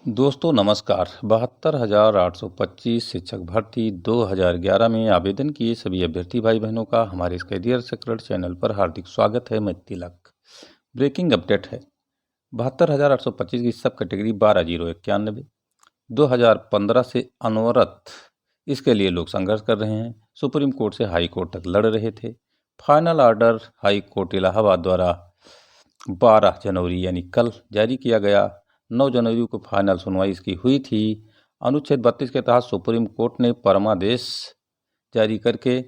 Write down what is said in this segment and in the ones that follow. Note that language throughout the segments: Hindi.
दोस्तों नमस्कार। 72,825 शिक्षक भर्ती 2011 में आवेदन किए सभी अभ्यर्थी भाई बहनों का हमारे इस करियर सीक्रेट चैनल पर हार्दिक स्वागत है। मैं तिलक। ब्रेकिंग अपडेट है। 72,825 की सब कैटेगरी 12,091 2015 से अनवरत इसके लिए लोग संघर्ष कर रहे हैं। सुप्रीम कोर्ट से हाई कोर्ट तक लड़ रहे थे। Final order high court Allahabad द्वारा 12 जनवरी यानी कल जारी किया गया। 9 जनवरी को फाइनल सुनवाई इसकी हुई थी। अनुच्छेद 32 के तहत सुप्रीम कोर्ट ने परमादेश जारी करके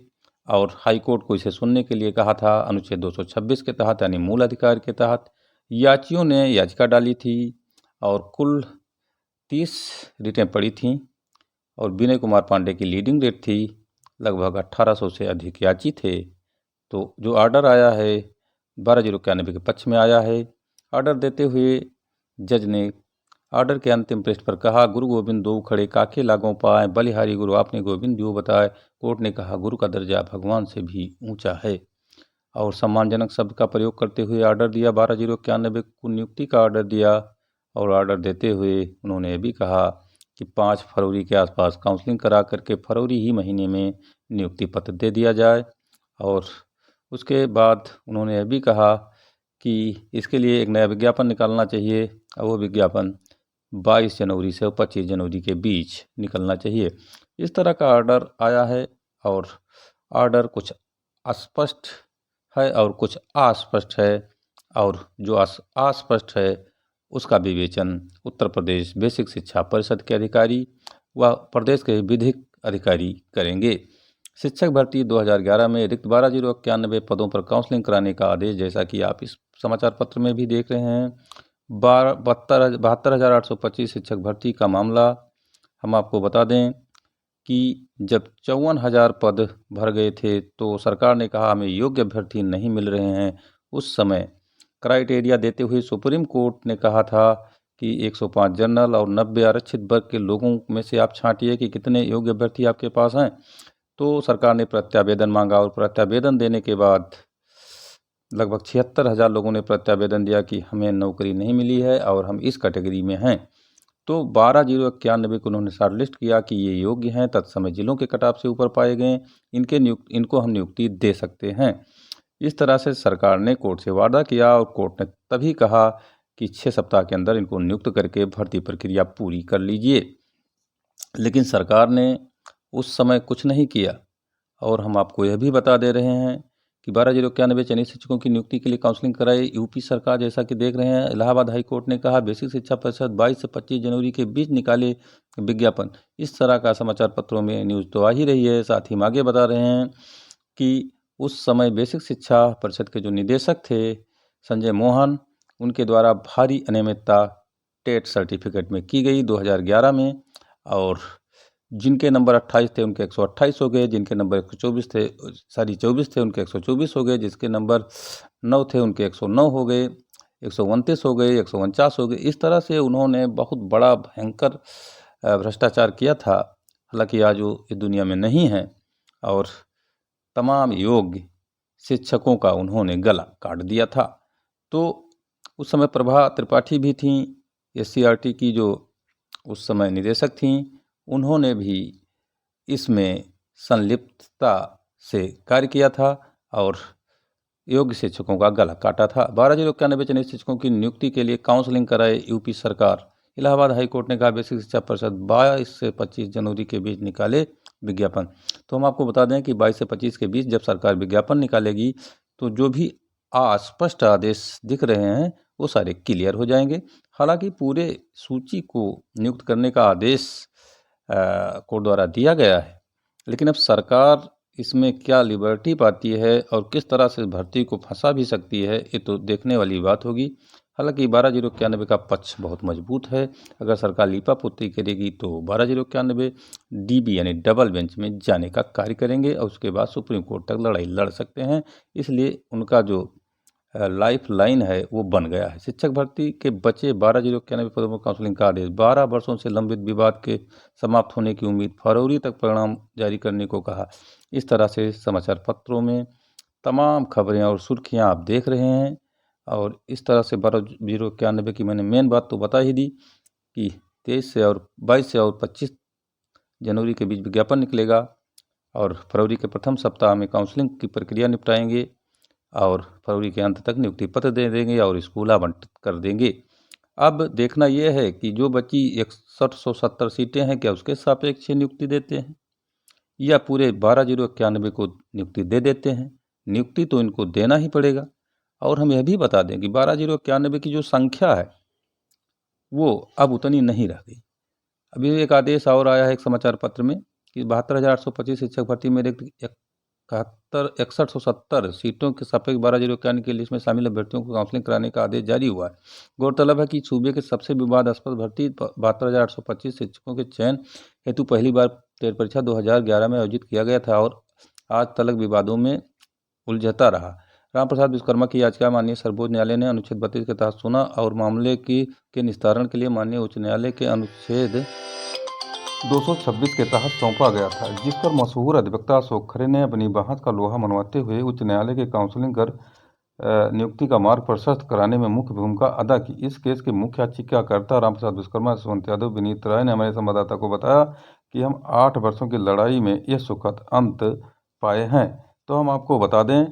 और हाई कोर्ट को इसे सुनने के लिए कहा था। अनुच्छेद 226 के तहत यानी मूल अधिकार के तहत याचियों ने याचिका डाली थी और कुल 30 रिटें पड़ी थीं और विनय कुमार पांडे की लीडिंग रेट थी। लगभग 1800 से अधिक याची थे। तो जो ऑर्डर आया है 12,091 के पक्ष में आया है। ऑर्डर देते हुए जज ने ऑर्डर के अंतिम पृष्ठ पर कहा, गुरु गोविंद दो खड़े काके लागों पाए, बलिहारी गुरु आपने गोविंद जो बताए। कोर्ट ने कहा गुरु का दर्जा भगवान से भी ऊंचा है और सम्मानजनक शब्द का प्रयोग करते हुए ऑर्डर दिया। 12,091 को नियुक्ति का ऑर्डर दिया और ऑर्डर देते हुए उन्होंने यह भी कहा कि 5 फरवरी के आसपास काउंसलिंग करा करके फरवरी ही महीने में नियुक्ति पत्र दे दिया जाए। और उसके बाद उन्होंने यह भी कहा कि इसके लिए एक नया विज्ञापन निकालना चाहिए और वो विज्ञापन 22 जनवरी से 25 जनवरी के बीच निकलना चाहिए। इस तरह का ऑर्डर आया है और ऑर्डर कुछ अस्पष्ट है और कुछ अस्पष्ट है और जो अस्पष्ट है उसका विवेचन उत्तर प्रदेश बेसिक शिक्षा परिषद के अधिकारी व प्रदेश के विधिक अधिकारी करेंगे। शिक्षक भर्ती 2011 में रिक्त 12,091 पदों पर काउंसलिंग कराने का आदेश, जैसा कि आप इस समाचार पत्र में भी देख रहे हैं, 72,825 शिक्षक भर्ती का मामला हम आपको बता दें कि जब 54,000 पद भर गए थे तो सरकार ने कहा हमें योग्य अभ्यर्थी नहीं मिल रहे हैं। उस समय क्राइटेरिया देते हुए सुप्रीम कोर्ट ने कहा था कि 105 जनरल और 90 आरक्षित वर्ग के लोगों में से आप छांटिए कि कितने योग्य अभ्यर्थी आपके पास हैं। तो सरकार ने प्रत्यावेदन मांगा और प्रत्यावेदन देने के बाद लगभग 76,000 लोगों ने प्रत्यावेदन दिया कि हमें नौकरी नहीं मिली है और हम इस कैटेगरी में हैं। तो 12,091 को उन्होंने शॉर्टलिस्ट किया कि ये योग्य हैं, तत्समय जिलों के कटाव से ऊपर पाए गए, इनको हम नियुक्ति दे सकते हैं। इस तरह से सरकार ने कोर्ट से वादा किया और कोर्ट ने तभी कहा कि 6 सप्ताह के अंदर इनको नियुक्त करके भर्ती प्रक्रिया पूरी कर लीजिए। लेकिन सरकार ने उस समय कुछ नहीं किया और हम आपको यह भी बता दे रहे हैं कि 12,091 चयनित शिक्षकों की नियुक्ति के लिए काउंसलिंग कराई यूपी सरकार। जैसा कि देख रहे हैं, इलाहाबाद हाई कोर्ट ने कहा बेसिक शिक्षा परिषद 22 से 25 जनवरी के बीच निकाले विज्ञापन। इस तरह का समाचार पत्रों में न्यूज़ तो आ ही रही है। साथ ही हम आगे बता रहे हैं कि उस समय बेसिक शिक्षा परिषद के जो निदेशक थे संजय मोहन, उनके द्वारा भारी अनियमितता टेट सर्टिफिकेट में की गई 2011 में और जिनके नंबर 28 थे उनके 128 हो गए, जिनके नंबर 124 थे 24 थे उनके 124 हो गए, जिसके नंबर 9 थे उनके 109 हो गए, 129 हो गए, 149 हो गए। इस तरह से उन्होंने बहुत बड़ा भयंकर भ्रष्टाचार किया था। हालांकि आज वो इस दुनिया में नहीं है और तमाम योग्य शिक्षकों का उन्होंने गला काट दिया था। तो उस समय प्रभा त्रिपाठी भी थीं, SCRT की जो उस समय निदेशक थीं, उन्होंने भी इसमें संलिप्तता से कार्य किया था और योग्य शिक्षकों का गला काटा था। 12,091 चयनित शिक्षकों की नियुक्ति के लिए काउंसलिंग कराए यूपी सरकार। इलाहाबाद हाई कोर्ट ने कहा बेसिक शिक्षा परिषद 22 से 25 जनवरी के बीच निकाले विज्ञापन। तो हम आपको बता दें कि 22 से 25 के बीच जब सरकार विज्ञापन निकालेगी तो जो भी अस्पष्ट आदेश दिख रहे हैं वो सारे क्लियर हो जाएंगे। हालांकि पूरे सूची को नियुक्त करने का आदेश कोर्ट द्वारा दिया गया है, लेकिन अब सरकार इसमें क्या लिबर्टी पाती है और किस तरह से भर्ती को फंसा भी सकती है, ये तो देखने वाली बात होगी। हालांकि 12,091 का पक्ष बहुत मजबूत है। अगर सरकार लीपापोती करेगी तो 12,091 DB यानी डबल बेंच में जाने का कार्य करेंगे और उसके बाद सुप्रीम कोर्ट तक लड़ाई लड़ सकते हैं। इसलिए उनका जो लाइफ लाइन है वो बन गया है। शिक्षक भर्ती के बचे 12,091 पदों पर काउंसलिंग का आदेश। 12 वर्षों से लंबित विवाद के समाप्त होने की उम्मीद, फरवरी तक परिणाम जारी करने को कहा। इस तरह से समाचार पत्रों में तमाम खबरें और सुर्खियां आप देख रहे हैं और इस तरह से 12,091 की मैंने मेन बात तो बता ही दी कि 23 से और 22 से और 25 जनवरी के बीच विज्ञापन निकलेगा और फरवरी के प्रथम सप्ताह में काउंसलिंग की प्रक्रिया निपटाएंगे और फरवरी के अंत तक नियुक्ति पत्र दे देंगे और स्कूल आवंटित कर देंगे। अब देखना यह है कि जो बची 6170 सीटें हैं, क्या उसके सापेक्ष नियुक्ति देते हैं या पूरे 12091 को नियुक्ति दे देते हैं। नियुक्ति तो इनको देना ही पड़ेगा। और हम यह भी बता दें कि 12091 की जो संख्या है वो अब उतनी नहीं रह गई। अभी एक आदेश और आया है एक समाचार पत्र में कि 72,825 शिक्षक भर्ती में रिक्त 6170 सीटों के सापेक्ष 12091 की लिस्ट में शामिल अभ्यर्थियों को काउंसलिंग कराने का आदेश जारी हुआ है। गौरतलब है कि सूबे के सबसे विवादास्पद भर्ती 72,825 शिक्षकों के चयन हेतु पहली बार टेट परीक्षा 2011 में आयोजित किया गया था और आज तलक विवादों में उलझता रहा। रामप्रसाद विश्वकर्मा की याचिका माननीय सर्वोच्च न्यायालय ने अनुच्छेद 32 के तहत सुना और मामले के निस्तारण के लिए माननीय उच्च न्यायालय के अनुच्छेद 226 के तहत सौंपा गया था, जिस पर मशहूर अधिवक्ता अशोक खरे ने अपनी बहस का लोहा मनवाते हुए उच्च न्यायालय के काउंसलिंग कर नियुक्ति का मार्ग प्रशस्त कराने में मुख्य भूमिका अदा की। इस केस के मुख्य याचिकाकर्ता रामप्रसाद विश्वकर्मा, यशवंत यादव, विनीत राय ने हमारे संवाददाता को बताया कि हम 8 वर्षों की लड़ाई में यह सुखद अंत पाए हैं। तो हम आपको बता दें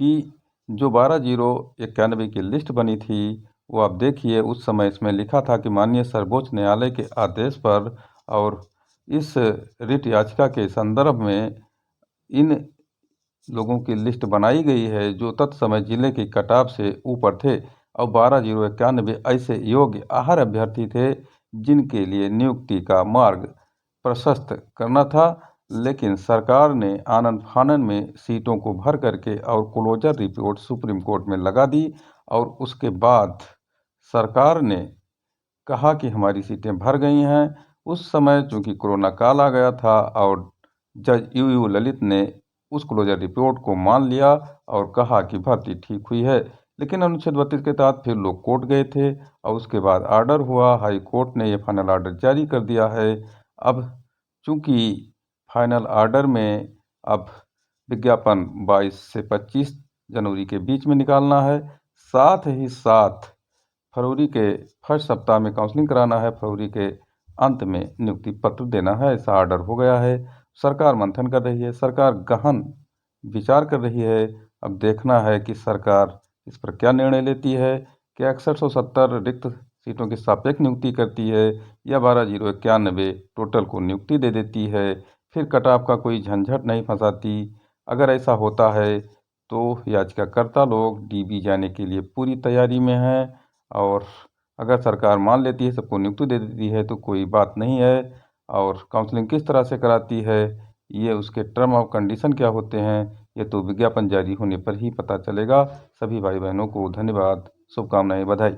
कि जो 12091 की लिस्ट बनी थी वो आप देखिए, उस समय इसमें लिखा था कि माननीय सर्वोच्च न्यायालय के आदेश पर और इस रिट याचिका के संदर्भ में इन लोगों की लिस्ट बनाई गई है जो तत्समय जिले के कटाव से ऊपर थे और 12091 ऐसे योग्य आहर अभ्यर्थी थे जिनके लिए नियुक्ति का मार्ग प्रशस्त करना था। लेकिन सरकार ने आनन फानन में सीटों को भर करके और क्लोजर रिपोर्ट सुप्रीम कोर्ट में लगा दी और उसके बाद सरकार ने कहा कि हमारी सीटें भर गई हैं। उस समय चूंकि कोरोना काल आ गया था और जज यू ललित ने उस क्लोजर रिपोर्ट को मान लिया और कहा कि भर्ती ठीक हुई है। लेकिन अनुच्छेद 32 के तहत फिर लोग कोर्ट गए थे और उसके बाद आर्डर हुआ, हाई कोर्ट ने ये फाइनल आर्डर जारी कर दिया है। अब चूंकि फाइनल आर्डर में अब विज्ञापन 22 से 25 जनवरी के बीच में निकालना है, साथ ही साथ फरवरी के फर्स्ट सप्ताह में काउंसलिंग कराना है, फरवरी के अंत में नियुक्ति पत्र देना है, ऐसा आर्डर हो गया है। सरकार मंथन कर रही है, सरकार गहन विचार कर रही है। अब देखना है कि सरकार इस पर क्या निर्णय लेती है। क्या 6170 रिक्त सीटों की सापेक्ष नियुक्ति करती है या 12091 टोटल को नियुक्ति दे देती है, फिर कटाव का कोई झंझट नहीं फंसाती। अगर ऐसा होता है तो याचिकाकर्ता लोग डीबी जाने के लिए पूरी तैयारी में हैं और अगर सरकार मान लेती है, सबको नियुक्ति दे देती है तो कोई बात नहीं है। और काउंसलिंग किस तरह से कराती है, ये उसके टर्म ऑफ कंडीशन क्या होते हैं, ये तो विज्ञापन जारी होने पर ही पता चलेगा। सभी भाई बहनों को धन्यवाद, शुभकामनाएं, बधाई।